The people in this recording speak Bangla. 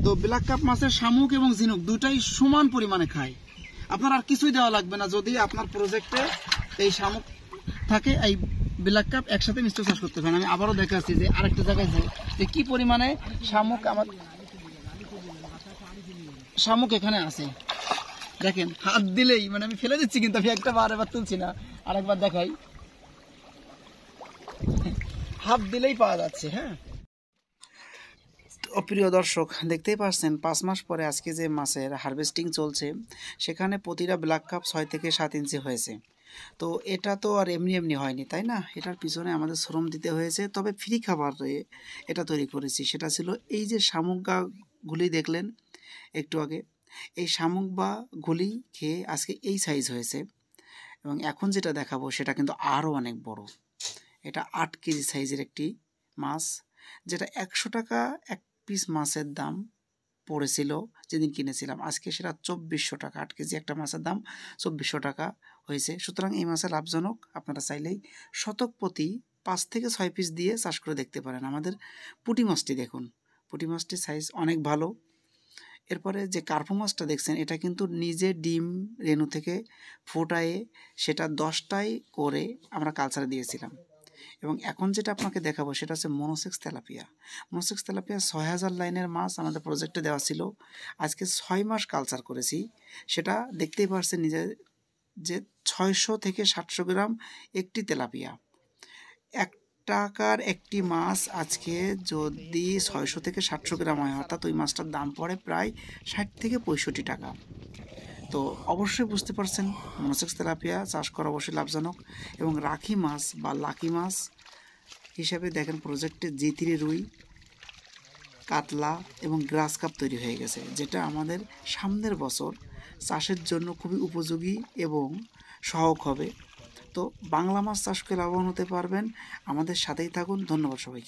তো ব্ল্যাক কাপ মাছের শামুক এবং ঝিনুক দুটাই সমান পরিমাণে খায়। আপনার আর কিছুই দেওয়া লাগবে না যদি আপনার প্রজেক্টে এই শামুক থাকে, এই ব্ল্যাক কাপ একসাথে মিশ্র চাষ করতে পারেন। আমি আবারও দেখাচ্ছি যে আরেকটা জায়গায় যে কি পরিমাণে শামুক এখানে আছে। দেখেন হাত দিলেই, মানে আমি ফেলে দিচ্ছি কিন্তু আমি একটা বার এবার তুলছি না, আরেকবার দেখাই, হাত দিলেই পাওয়া যাচ্ছে। হ্যাঁ, প্রিয় দর্শক দেখতেই পাচ্ছেন 5 মাস পরে আজকে যে মাছের হারভেস্টিং চলছে সেখানে প্রতিটা ব্ল্যাক কাপ 6 থেকে 7 ইঞ্চি হয়েছে। তো এটা তো আর এমনি এমনি হয়নি, তাই না? এটার পিছনে আমাদের শ্রম দিতে হয়েছে। তবে ফ্রি খাবারে এটা তৈরি করেছি, সেটা ছিল এই যে শামুকগুলি দেখলেন একটু আগে, এই শামুক বা গুলি খেয়ে আজকে এই সাইজ হয়েছে। এবং এখন যেটা দেখাবো সেটা কিন্তু আরও অনেক বড়। এটা 8 কেজি সাইজের একটি মাছ, যেটা 100 টাকা এক পিস মাছের দাম পড়েছিল যেদিন কিনেছিলাম। আজকে সেটা 2400 টাকা, 8 কেজি একটা মাছের দাম 2400 টাকা হয়েছে। সুতরাং এই মাছের লাভজনক। আপনারা চাইলেই শতক প্রতি 5 থেকে 6 পিস দিয়ে চাষ করে দেখতে পারেন। আমাদের পুঁটি মাছটি দেখুন, পুঁটি মাছটির সাইজ অনেক ভালো। এরপরে যে কার্পো মাছটা দেখছেন এটা কিন্তু নিজে ডিম রেণু থেকে ফোটায়ে সেটা 10টাই করে আমরা কালচারে দিয়েছিলাম। এবং এখন যেটা আপনাকে দেখাবো সেটা হচ্ছে মনোসেক্স তেলাপিয়া। মনোসেক্স তেলাপিয়া 6000 লাইনের মাছ আমাদের প্রজেক্টে দেওয়া ছিল। আজকে 6 মাস কালচার করেছি। সেটা দেখতেই পারছেন নিজে যে 600 থেকে 700 গ্রাম একটি তেলাপিয়া। 1 টাকার একটি মাছ আজকে যদি 600 থেকে 700 গ্রাম হয়, অর্থাৎ ওই মাছটার দাম পড়ে প্রায় 60 থেকে 65 টাকা। তো অবশ্যই বুঝতে পারছেন মনোসেক্স তেলাপিয়া চাষ করা অবশ্যই লাভজনক। এবং রাখি মাছ বা লাকি মাছ হিসাবে দেখেন প্রজেক্টে G3 রুই, কাতলা এবং গ্রাস কাপ তৈরি হয়ে গেছে, যেটা আমাদের সামনের বছর চাষের জন্য খুবই উপযোগী এবং সহায়ক হবে। তো বাংলা মাছ চাষ করে লাভবান হতে পারবেন। আমাদের সাথেই থাকুন। ধন্যবাদ সবাইকে।